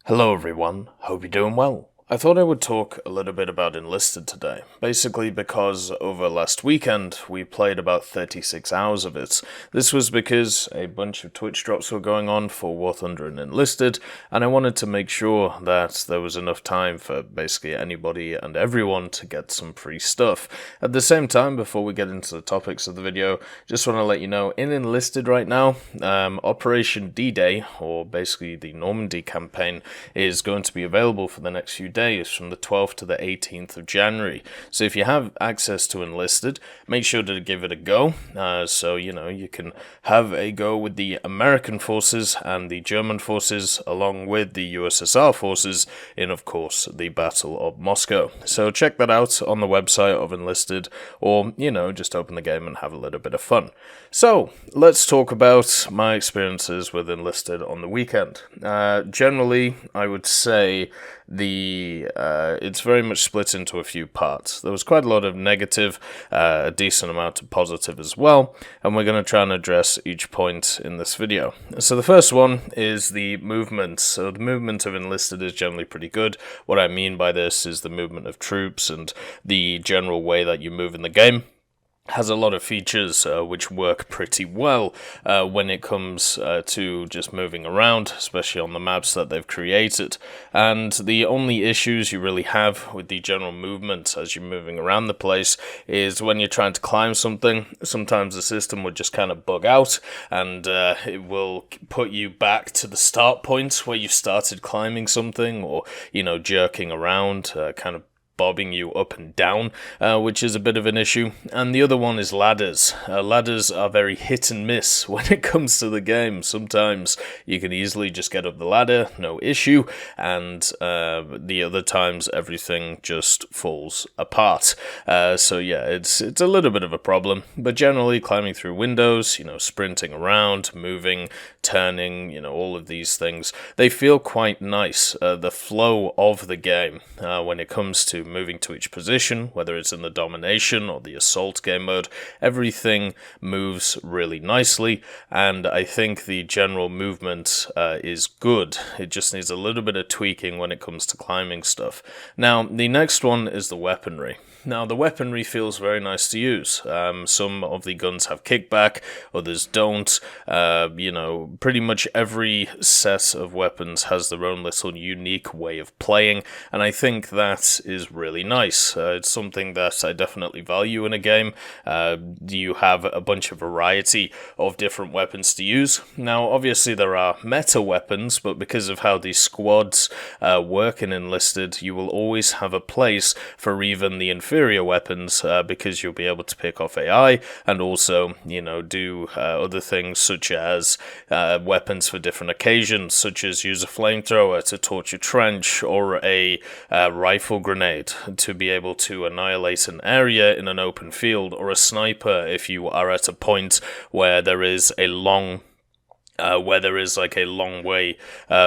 Hello everyone, hope you're doing well. I thought I would talk a little bit about Enlisted today, basically because over last weekend we played about 36 hours of it. This was because a bunch of Twitch drops were going on for War Thunder and Enlisted, and I wanted to make sure that there was enough time for basically anybody and everyone to get some free stuff. At the same time, before we get into the topics of the video, just want to let you know, in Enlisted right now, Operation D-Day, or basically the Normandy campaign, is going to be available for the next few days from the 12th to the 18th of January. So if you have access to Enlisted, make sure to give it a go. So, you can have a go with the American forces and the German forces along with the USSR forces in, of course, the Battle of Moscow. So check that out on the website of Enlisted, or, just open the game and have a little bit of fun. So let's talk about my experiences with Enlisted on the weekend. Generally, I would say it's very much split into a few parts. There was quite a lot of negative, a decent amount of positive as well, and we're going to try and address each point in this video. So the first one is the movement. So the movement of Enlisted is generally pretty good. What I mean by this is the movement of troops and the general way that you move in the game has a lot of features which work pretty well when it comes to just moving around, especially on the maps that they've created. And the only issues you really have with the general movement as you're moving around the place is when you're trying to climb something, sometimes the system would just kind of bug out and it will put you back to the start point where you started climbing something, or, jerking around, kind of bobbing you up and down, which is a bit of an issue. And the other one is ladders. Ladders are very hit and miss when it comes to the game. Sometimes you can easily just get up the ladder, no issue, and the other times everything just falls apart. So yeah, it's a little bit of a problem, but generally climbing through windows, sprinting around, moving, turning, all of these things, they feel quite nice. The flow of the game when it comes to moving to each position, whether it's in the domination or the assault game mode, everything moves really nicely, and I think the general movement is good. It just needs a little bit of tweaking when it comes to climbing stuff. Now, the next one is the weaponry. Now, the weaponry feels very nice to use. Some of the guns have kickback, others don't. Pretty much every set of weapons has their own little unique way of playing, and I think that is really nice. It's something that I definitely value in a game. You have a bunch of variety of different weapons to use. Now, obviously there are meta weapons, but because of how these squads work in Enlisted, you will always have a place for even the inferior weapons, because you'll be able to pick off AI and also, do other things such as weapons for different occasions, such as use a flamethrower to torch a trench, or a rifle grenade to be able to annihilate an area in an open field, or a sniper if you are at a point where there is a long way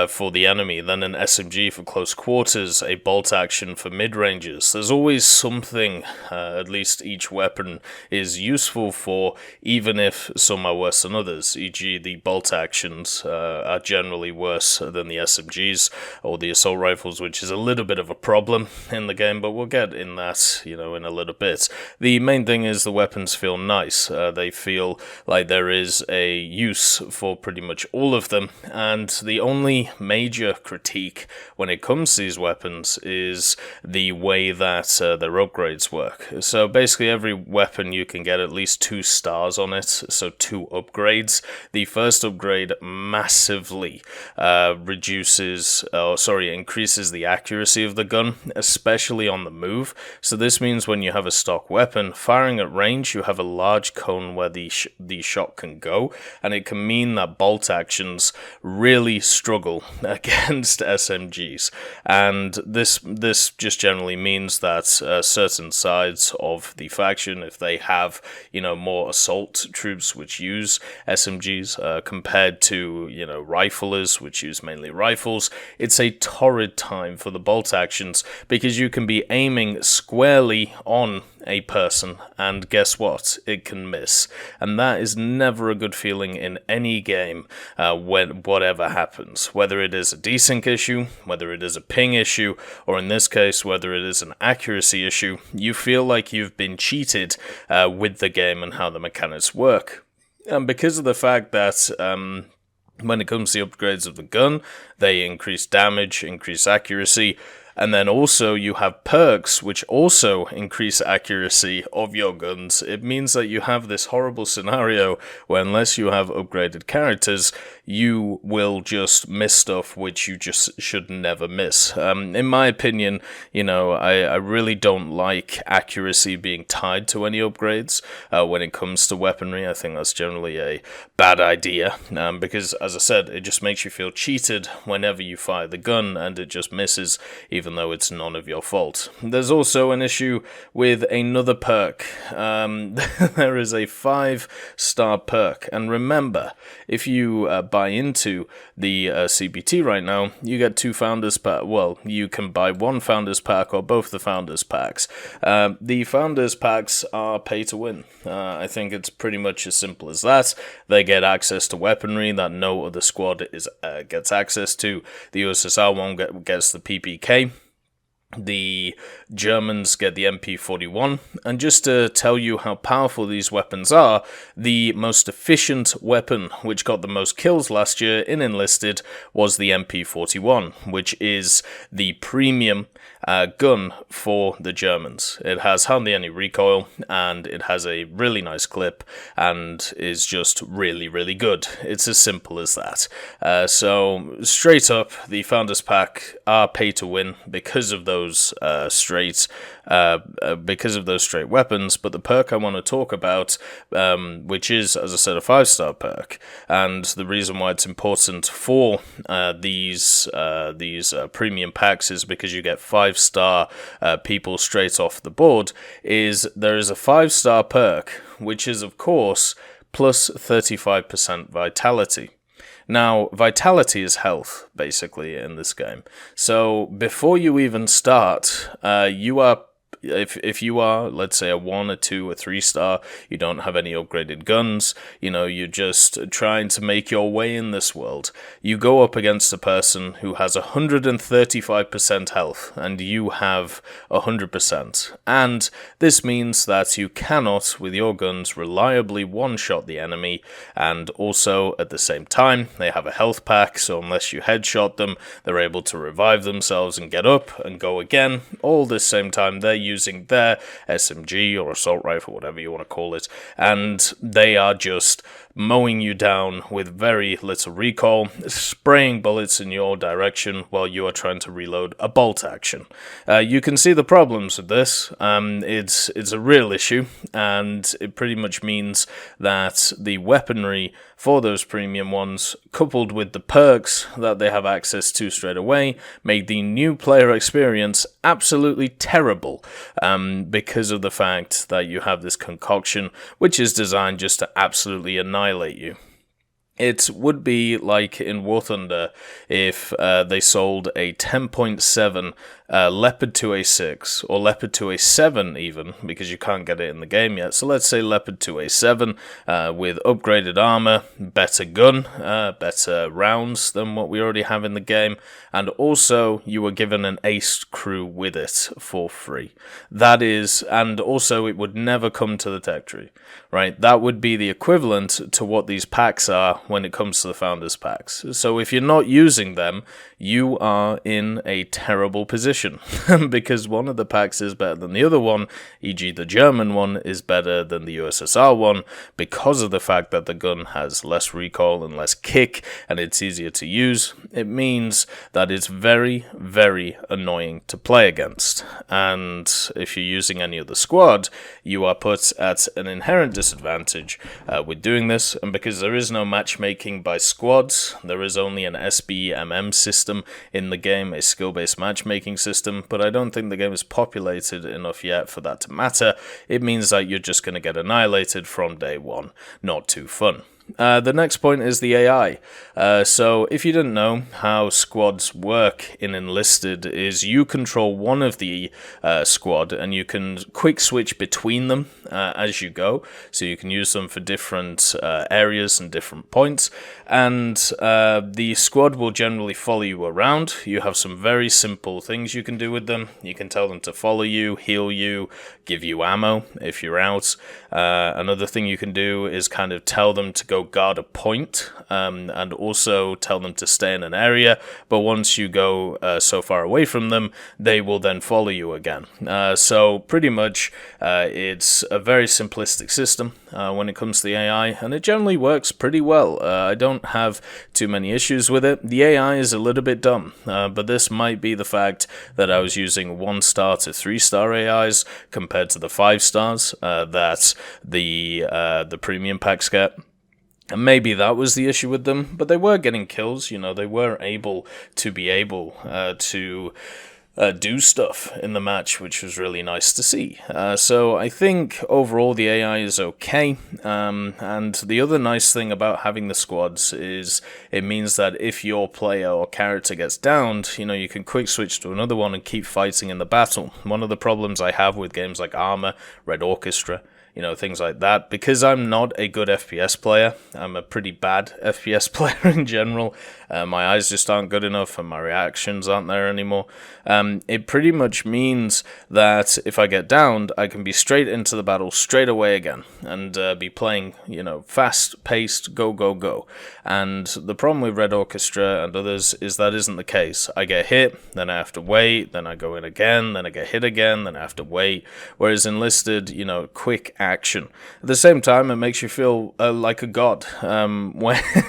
for the enemy, then an SMG for close quarters, a bolt action for mid-ranges. There's always something, at least each weapon is useful for, even if some are worse than others, e.g. the bolt actions are generally worse than the SMGs or the assault rifles, which is a little bit of a problem in the game, but we'll get in that, in a little bit. The main thing is the weapons feel nice. They feel like there is a use for pretty much all of them, and the only major critique when it comes to these weapons is the way that their upgrades work. So basically every weapon you can get at least 2 stars on it, so 2 upgrades. The first upgrade massively increases the accuracy of the gun, especially on the move. So this means when you have a stock weapon, firing at range, you have a large cone where the shot can go, and it can mean that bolt actions really struggle against SMGs. And this just generally means that certain sides of the faction, if they have, more assault troops which use SMGs compared to, riflers which use mainly rifles, it's a torrid time for the bolt actions, because you can be aiming squarely on a person, and guess what? It can miss. And that is never a good feeling in any game when whatever happens. Whether it is a desync issue, whether it is a ping issue, or in this case, whether it is an accuracy issue, you feel like you've been cheated with the game and how the mechanics work. And because of the fact that when it comes to the upgrades of the gun, they increase damage, increase accuracy, and then also you have perks which also increase accuracy of your guns. It means that you have this horrible scenario where unless you have upgraded characters, you will just miss stuff which you just should never miss. In my opinion, I really don't like accuracy being tied to any upgrades when it comes to weaponry. I think that's generally a bad idea because, as I said, it just makes you feel cheated whenever you fire the gun and it just misses, even though it's none of your fault. There's also an issue with another perk. There is a 5-star perk, and remember, if you buy into the CBT right now, you get 2 Founders Pack. Well, you can buy 1 Founders Pack or both the Founders Packs. The Founders Packs are pay to win. I think it's pretty much as simple as that. They get access to weaponry that no other squad gets access to. The USSR one gets the PPK. The Germans get the MP41, and just to tell you how powerful these weapons are, the most efficient weapon which got the most kills last year in Enlisted was the MP41, which is the premium gun for the Germans. It has hardly any recoil, and it has a really nice clip, and is just really, really good. It's as simple as that. So, straight up, the Founders Pack are pay to win because of those straight weapons, but the perk I want to talk about, which is, as I said, a 5-star perk, and the reason why it's important for these premium packs is because you get 5-star people straight off the board. There is a 5-star perk, which is of course plus 35% vitality. Now, vitality is health, basically, in this game. So, before you even start, if you are, let's say, a 1, a 2, a 3-star, you don't have any upgraded guns, you're just trying to make your way in this world, you go up against a person who has 135% health, and you have 100%. And this means that you cannot, with your guns, reliably one-shot the enemy, and also, at the same time, they have a health pack, so unless you headshot them, they're able to revive themselves and get up and go again. All this same time, they're using their SMG or assault rifle, whatever you want to call it, and they are just mowing you down with very little recoil, spraying bullets in your direction while you are trying to reload a bolt action. You can see the problems with this. It's a real issue, and it pretty much means that the weaponry for those premium ones, coupled with the perks that they have access to straight away, make the new player experience absolutely terrible, because of the fact that you have this concoction which is designed just to absolutely annihilate you. It would be like in War Thunder if they sold a 10.7 Leopard 2A6, or Leopard 2A7 even, because you can't get it in the game yet. So let's say Leopard 2A7 with upgraded armor, better gun, better rounds than what we already have in the game, and also you were given an ace crew with it for free. That is, and also it would never come to the tech tree, right? That would be the equivalent to what these packs are when it comes to the Founders Packs. So if you're not using them, you are in a terrible position, because one of the packs is better than the other one, e.g. the German one is better than the USSR one, because of the fact that the gun has less recoil and less kick, and it's easier to use. It means that it's very, very annoying to play against, and if you're using any other squad, you are put at an inherent disadvantage with doing this, and because there is no matchmaking by squads, there is only an SBMM system in the game, a skill-based matchmaking system, but I don't think the game is populated enough yet for that to matter. It means that you're just going to get annihilated from day one. Not too fun. The next point is the AI. So if you didn't know how squads work in Enlisted, is you control one of the squad and you can quick switch between them as you go. So you can use them for different areas and different points. And the squad will generally follow you around. You have some very simple things you can do with them. You can tell them to follow you, heal you, give you ammo if you're out. Another thing you can do is kind of tell them to go guard a point, and also tell them to stay in an area, but once you go so far away from them, they will then follow you again. So pretty much it's a very simplistic system when it comes to the AI, and it generally works pretty well. I don't have too many issues with it. The AI is a little bit dumb, but this might be the fact that I was using 1-star to 3-star AIs compared to the 5 stars that the premium packs get. And maybe that was the issue with them, but they were getting kills, they were able to do stuff in the match, which was really nice to see. So I think overall the AI is okay, and the other nice thing about having the squads is it means that if your player or character gets downed, you can quick switch to another one and keep fighting in the battle. One of the problems I have with games like Arma, Red Orchestra, things like that, because I'm not a good FPS player, I'm a pretty bad FPS player in general, my eyes just aren't good enough and my reactions aren't there anymore. It pretty much means that if I get downed, I can be straight into the battle straight away again and be playing, fast-paced, go. And the problem with Red Orchestra and others is that isn't the case. I get hit, then I have to wait, then I go in again, then I get hit again, then I have to wait. Whereas Enlisted, quick action. At the same time, it makes you feel like a god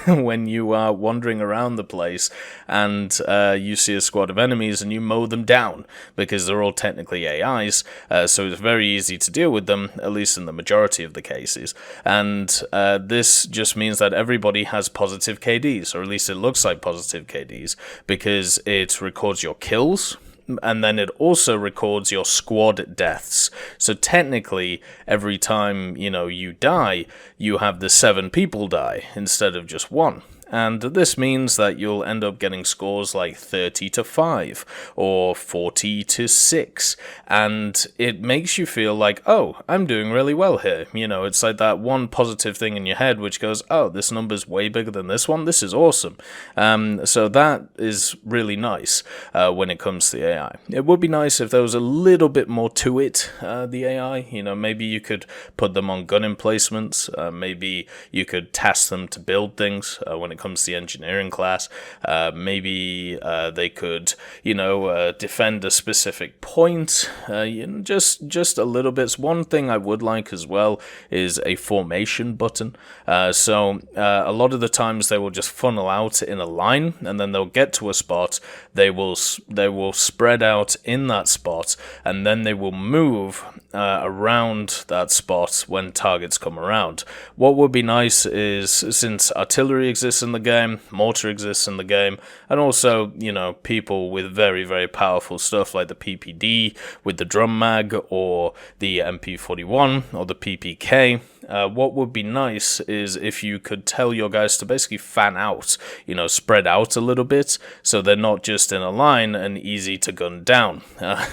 when you are wandering around the place and you see a squad of enemies and you mow them down because they're all technically AIs, so it's very easy to deal with them, at least in the majority of the cases. And this just means that everybody has positive KDs, or at least it looks like positive KDs, because it records your kills, and then it also records your squad deaths. So technically, every time, you die, you have the 7 people die instead of just 1. And this means that you'll end up getting scores like 30-5 or 40-6, and it makes you feel like, oh, I'm doing really well here. It's like that one positive thing in your head which goes, oh, this number's way bigger than this one, this is awesome. So that is really nice when it comes to the AI. It would be nice if there was a little bit more to it, the AI. Maybe you could put them on gun emplacements, maybe you could task them to build things when it comes to the engineering class. Maybe they could, defend a specific point. Just a little bit. One thing I would like as well is a formation button. So a lot of the times they will just funnel out in a line, and then they'll get to a spot. They will spread out in that spot, and then they will move around that spot when targets come around. What would be nice is, since artillery exists in the game, mortar exists in the game, and also, people with very, very powerful stuff like the PPD with the drum mag, or the MP41, or the PPK. What would be nice is if you could tell your guys to basically fan out, spread out a little bit, so they're not just in a line and easy to gun down.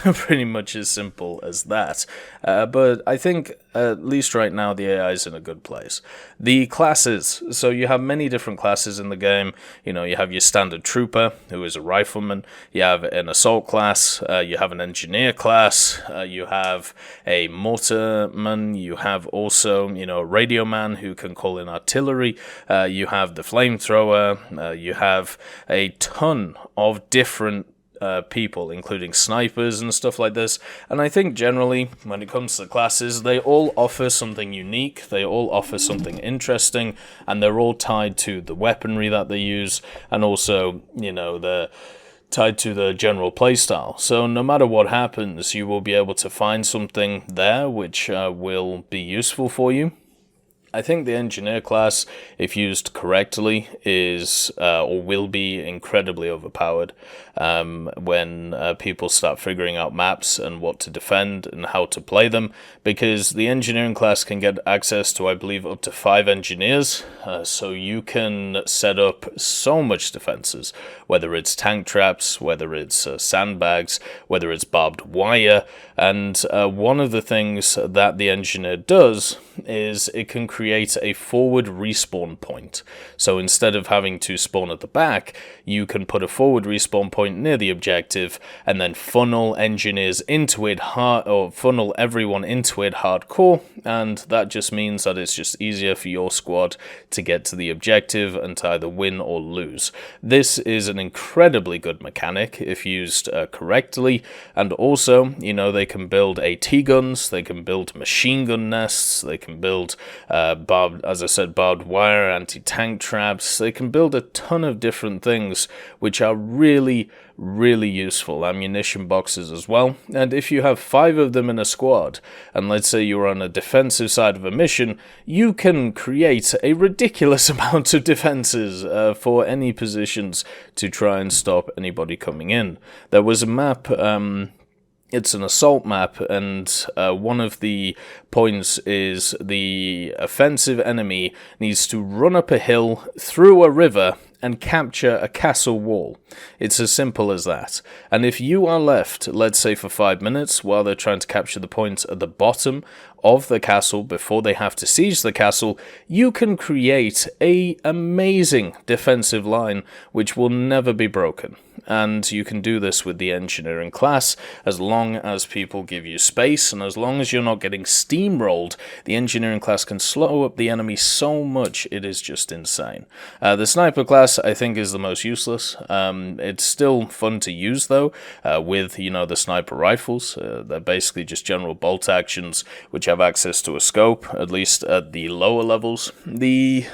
Pretty much as simple as that. But I think, at least right now, the AI is in a good place. The classes. So you have many different classes in the game. You have your standard trooper, who is a rifleman. You have an assault class. You have an engineer class. You have a mortarman. You have also, a radio man who can call in artillery. You have the flamethrower. You have a ton of different people, including snipers and stuff like this. And I think generally, when it comes to the classes, they all offer something unique, they all offer something interesting, and they're all tied to the weaponry that they use, and also, they're tied to the general playstyle. So no matter what happens, you will be able to find something there which will be useful for you. I think the engineer class, if used correctly, is or will be incredibly overpowered when people start figuring out maps and what to defend and how to play them, because the engineering class can get access to, I believe, up to 5 engineers, so you can set up so much defenses, whether it's tank traps, whether it's sandbags, whether it's barbed wire, and one of the things that the engineer does is it can create a forward respawn point. So instead of having to spawn at the back, you can put a forward respawn point near the objective and then funnel engineers into it or funnel everyone into it hardcore, and that just means that it's just easier for your squad to get to the objective and to either win or lose. This is an incredibly good mechanic if used correctly, and also, you know, they can build AT guns, they can build machine gun nests, they can build barbed wire, anti-tank traps. They can build a ton of different things which are really, really useful. Ammunition boxes as well. And if you have 5 of them in a squad, and let's say you're on a defensive side of a mission, you can create a ridiculous amount of defenses for any positions to try and stop anybody coming in. There was a map, it's an assault map, and one of the points is the offensive enemy needs to run up a hill, through a river, and capture a castle wall. It's as simple as that. And if you are left, let's say for 5 minutes, while they're trying to capture the point at the bottom of the castle before they have to siege the castle, you can create an amazing defensive line which will never be broken. And you can do this with the engineering class as long as people give you space, and as long as you're not getting steamrolled. The engineering class can slow up the enemy so much, it is just insane. The sniper class, I think, is the most useless. It's still fun to use, though, with, you know, the sniper rifles. They're basically just general bolt actions which have access to a scope, at least at the lower levels. The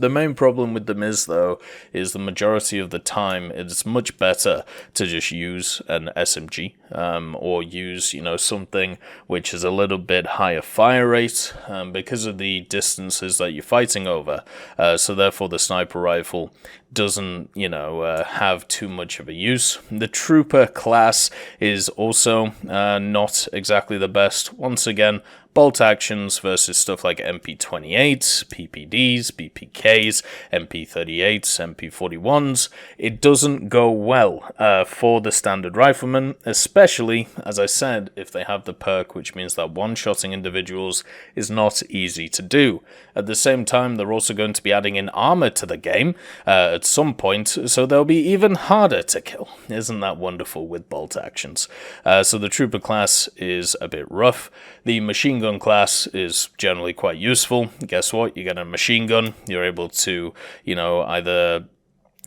main problem with them is, though, is the majority of the time it's much better to just use an SMG or use, you know, something which is a little bit higher fire rate because of the distances that you're fighting over. So therefore the sniper rifle doesn't, you know, have too much of a use. The trooper class is also not exactly the best. Once again, bolt actions versus stuff like MP28s, PPDs, BPKs, MP38s, MP41s. It doesn't go well for the standard rifleman, especially, as I said, if they have the perk, which means that one-shotting individuals is not easy to do. At the same time, they're also going to be adding in armor to the game at some point, so they'll be even harder to kill. Isn't that wonderful with bolt actions? So the trooper class is a bit rough. The machine gun class is generally quite useful. Guess what? You get a machine gun, you're able to, you know, either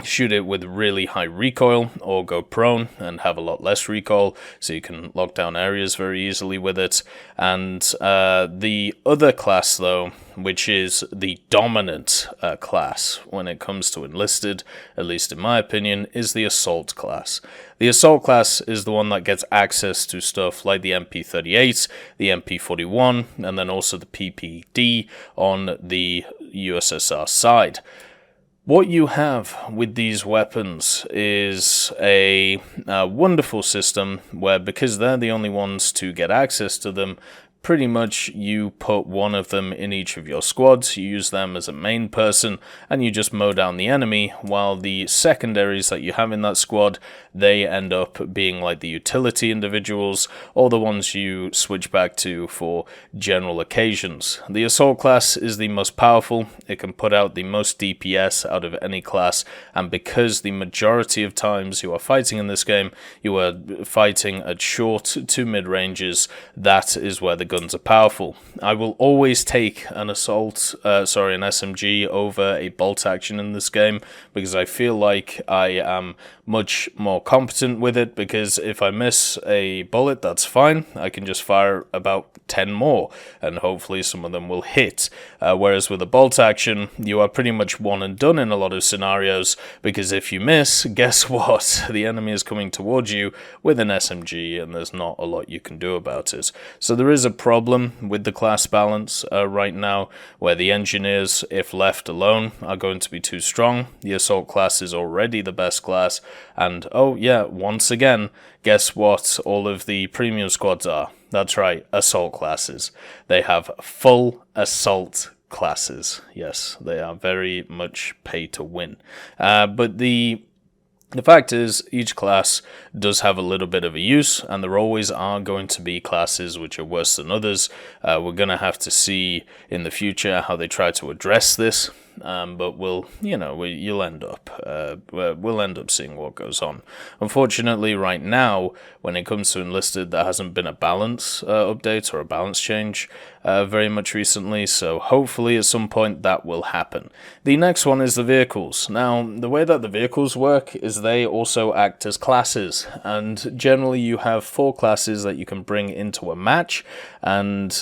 shoot it with really high recoil or go prone and have a lot less recoil, so you can lock down areas very easily with it. And the other class, though, which is the dominant class when it comes to Enlisted, at least in my opinion, is the assault class. The assault class is the one that gets access to stuff like the MP38, the MP41, and then also the PPD on the USSR side. What you have with these weapons is a wonderful system where, because they're the only ones to get access to them, pretty much you put one of them in each of your squads, you use them as a main person, and you just mow down the enemy, while the secondaries that you have in that squad, they end up being like the utility individuals, or the ones you switch back to for general occasions. The assault class is the most powerful, it can put out the most DPS out of any class, and because the majority of times you are fighting in this game, you are fighting at short to mid-ranges, that is where the guns are powerful. I will always take an SMG over a bolt action in this game, because I feel like I am much more competent with it, because if I miss a bullet, that's fine. I can just fire about 10 more, and hopefully some of them will hit. Whereas with a bolt action, you are pretty much one and done in a lot of scenarios, because if you miss, guess what? The enemy is coming towards you with an SMG, and there's not a lot you can do about it. So there is a problem with the class balance right now, where the engineers, if left alone, are going to be too strong. The assault class is already the best class, and oh yeah, once again, guess what all of the premium squads are? That's right, assault classes. They have full assault classes. Yes, they are very much pay to win. But the fact is, each class does have a little bit of a use, and there always are going to be classes which are worse than others. We're going to have to see in the future how they try to address this. But you'll end up seeing what goes on. Unfortunately, right now, when it comes to Enlisted, there hasn't been a balance update or a balance change very much recently, so hopefully at some point that will happen. The next one is the vehicles. Now, the way that the vehicles work is they also act as classes, and generally you have 4 classes that you can bring into a match, and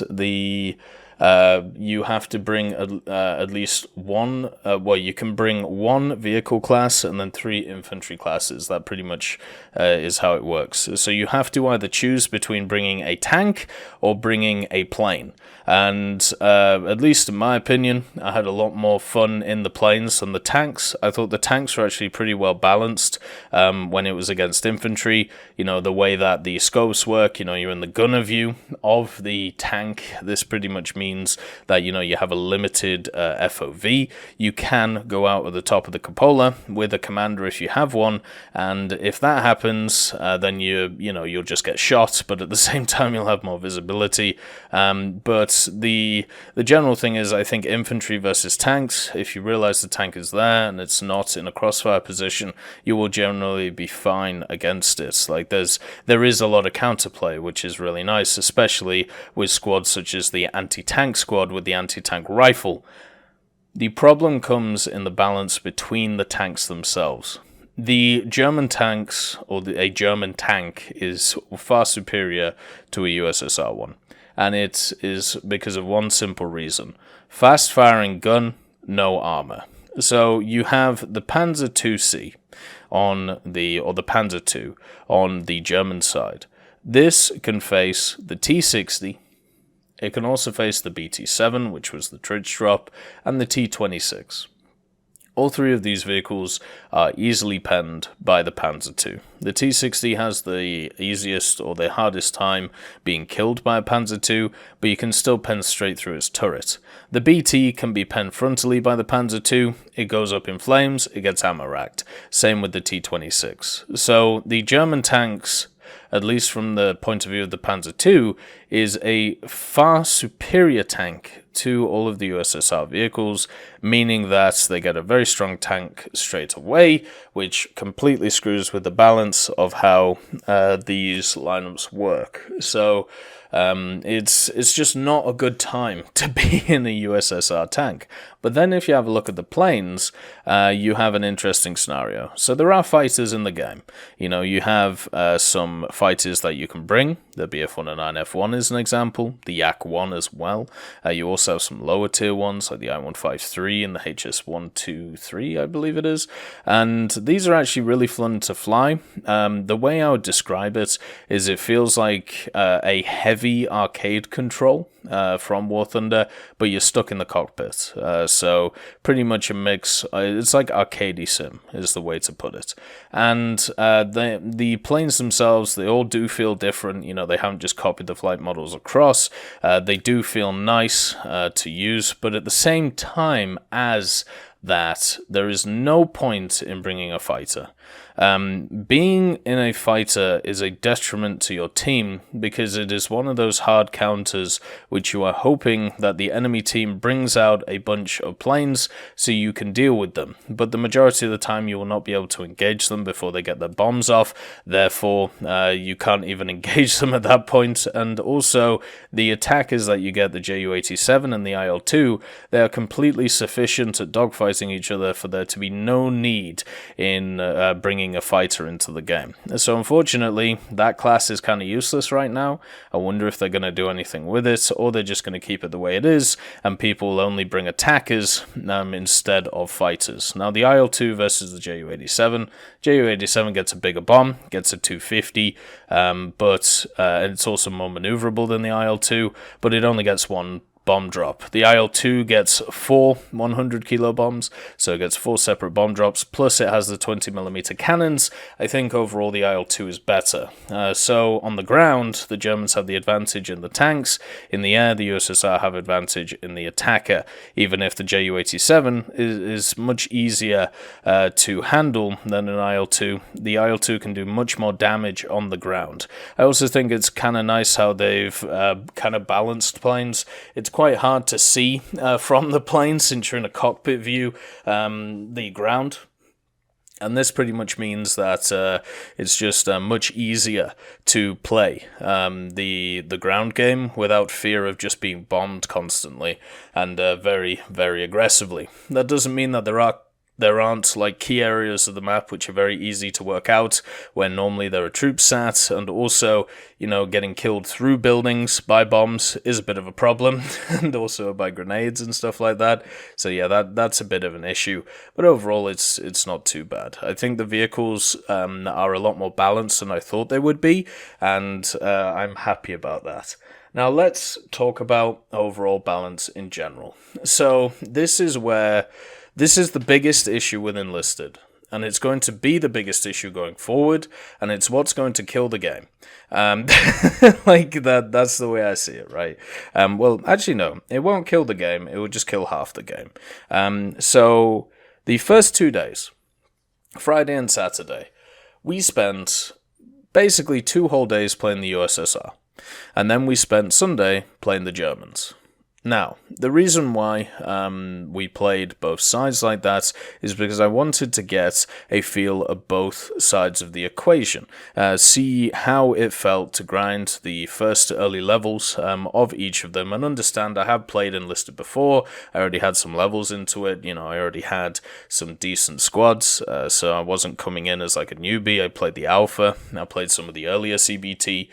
you have to bring at least one, you can bring 1 vehicle class and then 3 infantry classes. That pretty much is how it works. So you have to either choose between bringing a tank or bringing a plane. And at least in my opinion, I had a lot more fun in the planes than the tanks. I thought the tanks were actually pretty well balanced when it was against infantry. The way that the scopes work, you're in the gunner view of the tank. This pretty much means that, you have a limited FOV. You can go out at the top of the cupola with a commander if you have one, and if that happens, then you'll just get shot, but at the same time you'll have more visibility. But the general thing is, I think infantry versus tanks, if you realize the tank is there and it's not in a crossfire position, you will generally be fine against it. Like there is a lot of counterplay, which is really nice, especially with squads such as the anti-tank squad with the anti-tank rifle. The problem comes in the balance between the tanks themselves. The German tanks, or a German tank, is far superior to a USSR one. And it is because of one simple reason. Fast-firing gun, no armor. So you have the Panzer IIc or the Panzer II on the German side. This can face the T60. It can also face the BT7, which was the Tridge drop, and the T26. All 3 of these vehicles are easily penned by the Panzer II. The T60 has the easiest or the hardest time being killed by a Panzer II, but you can still pen straight through its turret. The BT can be penned frontally by the Panzer II, it goes up in flames, it gets ammo racked. Same with the T26. So the German tanks, at least from the point of view of the Panzer II, is a far superior tank to all of the USSR vehicles, meaning that they get a very strong tank straight away, which completely screws with the balance of how these lineups work. So it's just not a good time to be in a USSR tank. But then if you have a look at the planes, you have an interesting scenario. So there are fighters in the game. You have some fighters that you can bring. The Bf-109F1 is an example, the Yak-1 as well. You also have some lower tier ones like the I-153 and the HS-123, I believe it is. And these are actually really fun to fly. The way I would describe it is it feels like a heavy arcade control from War Thunder, but you're stuck in the cockpit. So pretty much a mix. It's like arcade sim is the way to put it. And the planes themselves, they all do feel different. They haven't just copied the flight models across. They do feel nice to use, but at the same time as that, there is no point in bringing a fighter. Being in a fighter is a detriment to your team because it is one of those hard counters which you are hoping that the enemy team brings out a bunch of planes so you can deal with them. But the majority of the time you will not be able to engage them before they get their bombs off. Therefore, you can't even engage them at that point. And also, the attackers that you get, the Ju-87 and the IL-2, they are completely sufficient at dogfighting each other for there to be no need in bringing a fighter into the game. So unfortunately, that class is kind of useless right now. I wonder if they're going to do anything with it, or they're just going to keep it the way it is, and people will only bring attackers instead of fighters. Now, the IL-2 versus the Ju-87. Ju-87 gets a bigger bomb, gets a 250, but it's also more maneuverable than the IL-2, but it only gets one bomb drop. The IL-2 gets 4 100 kilo bombs, so it gets 4 separate bomb drops, plus it has the 20mm cannons. I think overall the IL-2 is better. So on the ground, the Germans have the advantage in the tanks. In the air, the USSR have advantage in the attacker, even if the Ju-87 is much easier to handle than an IL-2. The IL-2 can do much more damage on the ground. I also think it's kind of nice how they've kind of balanced planes. It's quite hard to see from the plane since you're in a cockpit view, the ground. And this pretty much means that it's just much easier to play the ground game without fear of just being bombed constantly and very, very aggressively. That doesn't mean that there aren't like key areas of the map which are very easy to work out where normally there are troops sat, and also, you know, getting killed through buildings by bombs is a bit of a problem, and also by grenades and stuff like that. So yeah, that's a bit of an issue, but overall it's not too bad. I think the vehicles are a lot more balanced than I thought they would be, and I'm happy about that. Now let's talk about overall balance in general. So this is the biggest issue with Enlisted, and it's going to be the biggest issue going forward, and it's what's going to kill the game. Like that's the way I see it, right? Well, actually, no, it won't kill the game. It will just kill half the game. So the first 2 days, Friday and Saturday, we spent basically 2 whole days playing the USSR, and then we spent Sunday playing the Germans. Now, the reason why we played both sides like that is because I wanted to get a feel of both sides of the equation, see how it felt to grind the first early levels of each of them, and understand I have played Enlisted before. I already had some levels into it, you know, I already had some decent squads, so I wasn't coming in as like a newbie. I played the Alpha, I played some of the earlier CBT,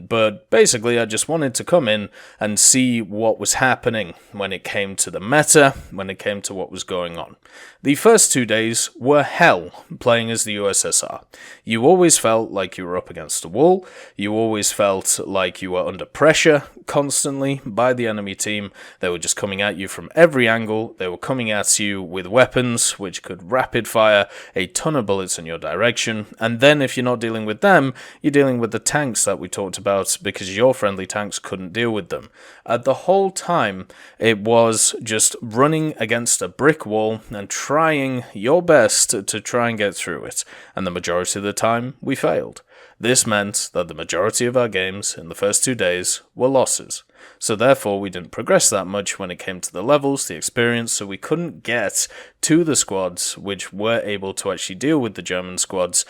but basically I just wanted to come in and see what was happening when it came to the meta, when it came to what was going on. The first 2 days were hell playing as the USSR. You always felt like you were up against a wall. You always felt like you were under pressure constantly by the enemy team. They were just coming at you from every angle. They were coming at you with weapons which could rapid fire a ton of bullets in your direction. And then if you're not dealing with them, you're dealing with the tanks that we talked about, because your friendly tanks couldn't deal with them. The whole time, it was just running against a brick wall and trying your best to try and get through it, and the majority of the time we failed. This meant that the majority of our games in the first 2 days were losses, so therefore we didn't progress that much when it came to the levels, the experience, so we couldn't get to the squads which were able to actually deal with the German squads.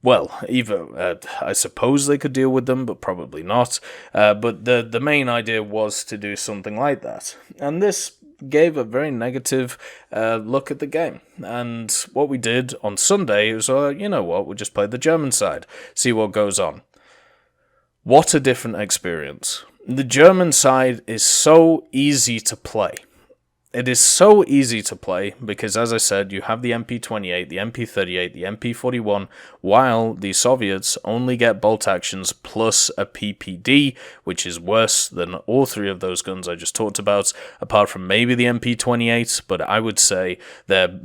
Well, either I suppose they could deal with them, but probably not. But the main idea was to do something like that. And this gave a very negative look at the game. And what we did on Sunday was, you know what, we'll just play the German side, see what goes on. What a different experience. The German side is so easy to play. It is so easy to play because, as I said, you have the MP28, the MP38, the MP41, while the Soviets only get bolt actions plus a PPD, which is worse than all 3 of those guns I just talked about, apart from maybe the MP28, but I would say they're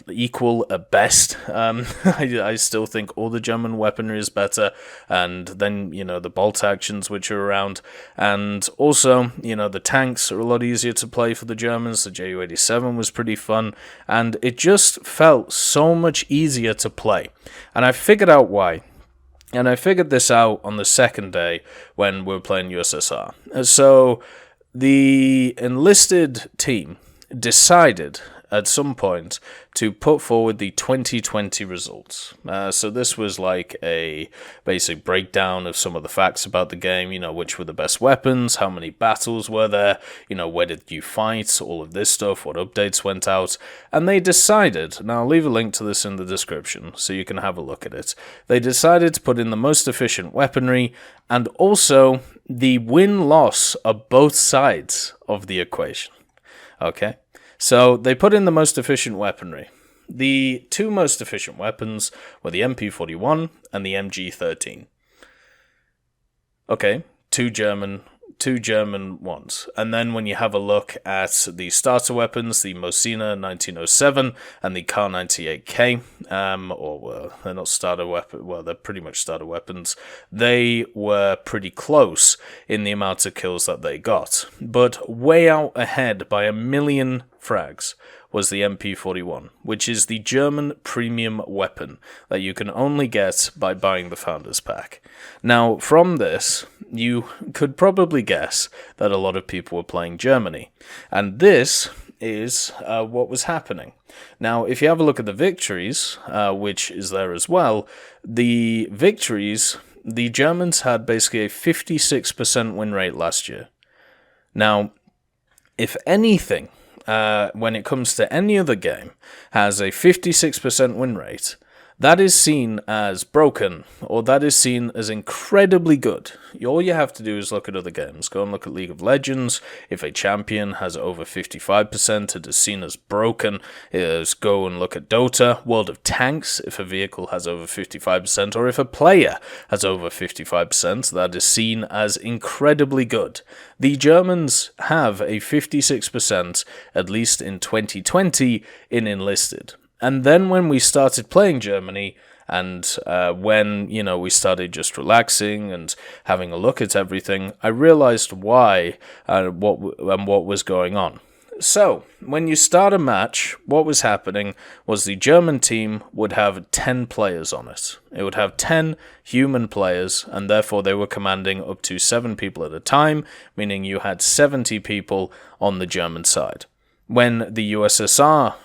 equal at best. I still think all the German weaponry is better, and then, you know, the bolt actions which are around, and also, you know, the tanks are a lot easier to play for the Germans. The Ju-87 was pretty fun, and it just felt so much easier to play. And I figured out why. And I figured this out on the second day when we were playing USSR. So the enlisted team decided at some point to put forward the 2020 results. So this was like a basic breakdown of some of the facts about the game, which were the best weapons, how many battles were there, where did you fight, all of this stuff, what updates went out. And they decided, now I'll leave a link to this in the description so you can have a look at it. They decided to put in the most efficient weaponry and also the win-loss of both sides of the equation. Okay, so they put in the most efficient weaponry. The two most efficient weapons were the MP41 and the MG13. Okay, two German ones. And then when you have a look at the starter weapons, the Mosina 1907 and the Kar 98K, they're not starter weapon, well, they're pretty much starter weapons. They were pretty close in the amount of kills that they got, but way out ahead by 1 million frags was the MP41, which is the German premium weapon that you can only get by buying the Founders Pack. Now, from this, you could probably guess that a lot of people were playing Germany, and this is what was happening. Now, if you have a look at the victories, which is there as well, the victories, the Germans had basically a 56% win rate last year. Now, if anything, when it comes to any other game, has a 56% win rate, that is seen as broken, or that is seen as incredibly good. All you have to do is look at other games. Go and look at League of Legends. If a champion has over 55%, it is seen as broken. Go and look at Dota, World of Tanks. If a vehicle has over 55%, or if a player has over 55%, that is seen as incredibly good. The Germans have a 56%, at least in 2020, in Enlisted. And then when we started playing Germany, and when, we started just relaxing and having a look at everything, I realized why and what was going on. So, when you start a match, what was happening was the German team would have 10 players on it. It would have 10 human players, and therefore they were commanding up to 7 people at a time, meaning you had 70 people on the German side. When the USSR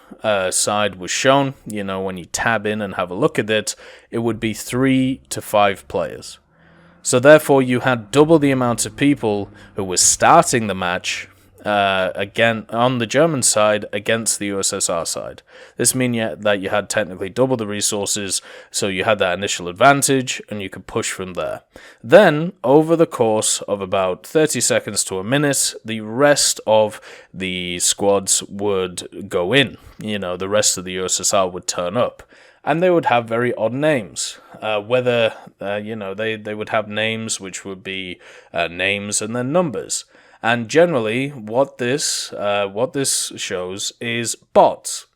side was shown, when you tab in and have a look at it, it would be 3 to 5 players. So therefore you had double the amount of people who were starting the match again on the German side against the USSR side. This means that you had technically double the resources, so you had that initial advantage and you could push from there. Then, over the course of about 30 seconds to a minute, the rest of the squads would go in. The rest of the USSR would turn up. And they would have very odd names. They would have names which would be names and then numbers. And generally, what this shows is bots.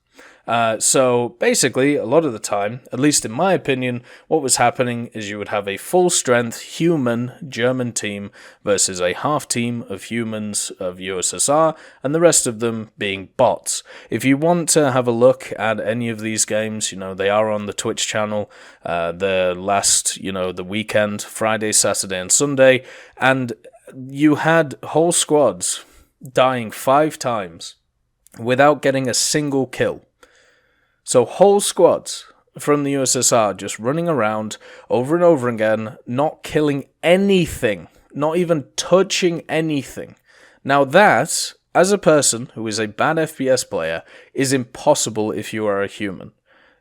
So basically, a lot of the time, at least in my opinion, what was happening is you would have a full-strength human German team versus a half team of humans of USSR, and the rest of them being bots. If you want to have a look at any of these games, they are on the Twitch channel, the weekend, Friday, Saturday, and Sunday, and you had whole squads dying 5 times without getting a single kill. So whole squads from the USSR just running around over and over again, not killing anything, not even touching anything. Now that, as a person who is a bad FPS player, is impossible if you are a human.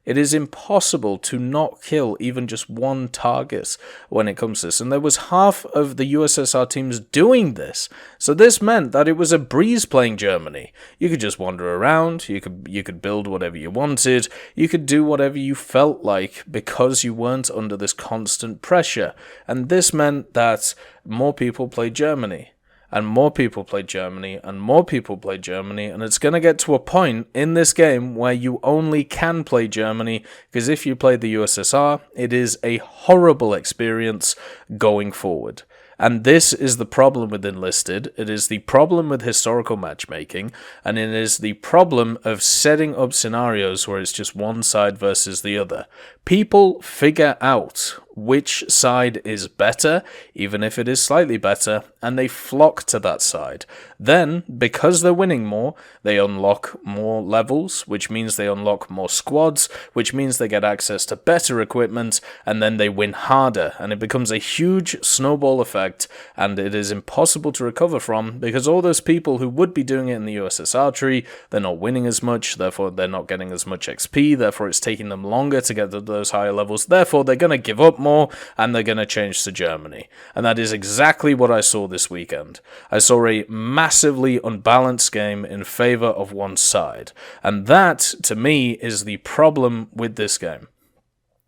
It is impossible to not kill even just one target when it comes to this. And there was half of the USSR teams doing this. So this meant that it was a breeze playing Germany. You could just wander around, you could build whatever you wanted, you could do whatever you felt like because you weren't under this constant pressure. And this meant that more people played Germany. And more people play Germany, and more people play Germany, and it's going to get to a point in this game where you only can play Germany, because if you play the USSR, it is a horrible experience going forward. And this is the problem with Enlisted, it is the problem with historical matchmaking, and it is the problem of setting up scenarios where it's just one side versus the other. People figure out which side is better, even if it is slightly better, and they flock to that side. Then, because they're winning more, they unlock more levels, which means they unlock more squads, which means they get access to better equipment, and then they win harder, and it becomes a huge snowball effect, and it is impossible to recover from, because all those people who would be doing it in the USSR tree, they're not winning as much, therefore they're not getting as much XP, therefore it's taking them longer to get to those higher levels, therefore they're going to give up more, and they're going to change to Germany. And that is exactly what I saw this weekend. I saw a massively unbalanced game in favor of one side. And that, to me, is the problem with this game.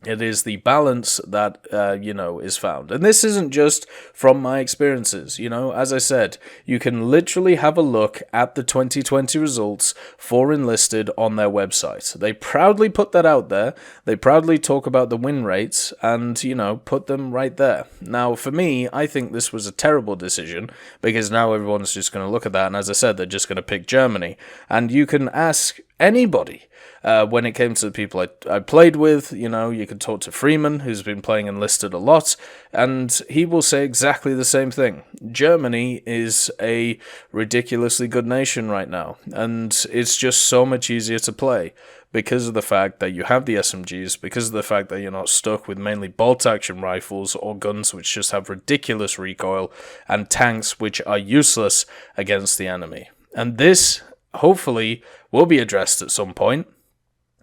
It is the balance that, is found. And this isn't just from my experiences. As I said, you can literally have a look at the 2020 results for Enlisted on their website. They proudly put that out there. They proudly talk about the win rates and, put them right there. Now, for me, I think this was a terrible decision because now everyone's just going to look at that. And as I said, they're just going to pick Germany. And you can ask anybody. When it came to the people I played with, you could talk to Freeman, who's been playing Enlisted a lot, and he will say exactly the same thing. Germany is a ridiculously good nation right now, and it's just so much easier to play because of the fact that you have the SMGs, because of the fact that you're not stuck with mainly bolt-action rifles or guns which just have ridiculous recoil, and tanks which are useless against the enemy. And this, hopefully, will be addressed at some point.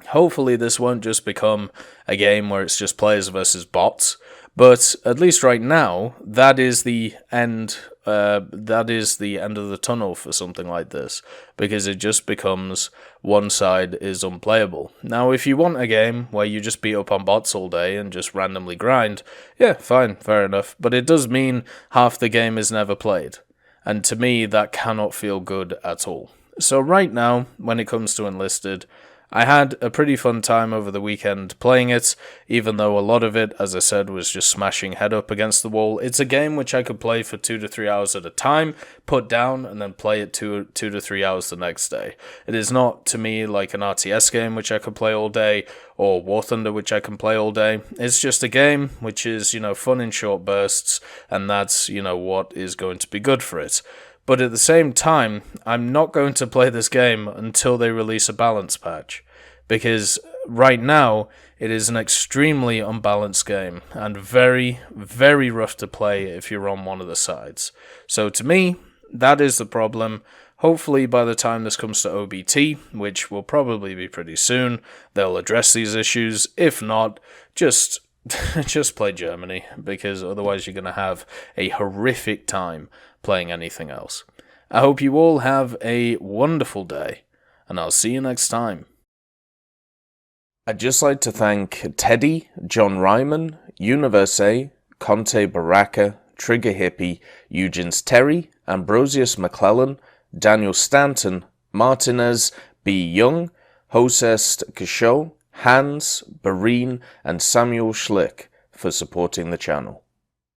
Hopefully this won't just become a game where it's just players versus bots, but at least right now, that is the end. That is the end of the tunnel for something like this, because it just becomes one side is unplayable. Now, if you want a game where you just beat up on bots all day and just randomly grind, yeah, fine, fair enough, but it does mean half the game is never played, and to me, that cannot feel good at all. So right now, when it comes to Enlisted, I had a pretty fun time over the weekend playing it, even though a lot of it, as I said, was just smashing head up against the wall. It's a game which I could play for 2 to 3 hours at a time, put down, and then play it 2 to 3 hours the next day. It is not, to me, like an RTS game which I could play all day, or War Thunder which I can play all day. It's just a game which is, fun in short bursts, and that's, what is going to be good for it. But at the same time, I'm not going to play this game until they release a balance patch, because right now it is an extremely unbalanced game and very, very rough to play if you're on one of the sides. So to me, that is the problem. Hopefully by the time this comes to OBT, which will probably be pretty soon, they'll address these issues. If not, just play Germany, because otherwise you're going to have a horrific time playing anything else. I hope you all have a wonderful day, and I'll see you next time. I'd just like to thank Teddy, John Ryman, Universe, Conte Baraka, Trigger Hippie, Eugens Terry, Ambrosius McClellan, Daniel Stanton, Martinez, B. Young, Hosest Kishore, Hans, Bareen, and Samuel Schlick for supporting the channel.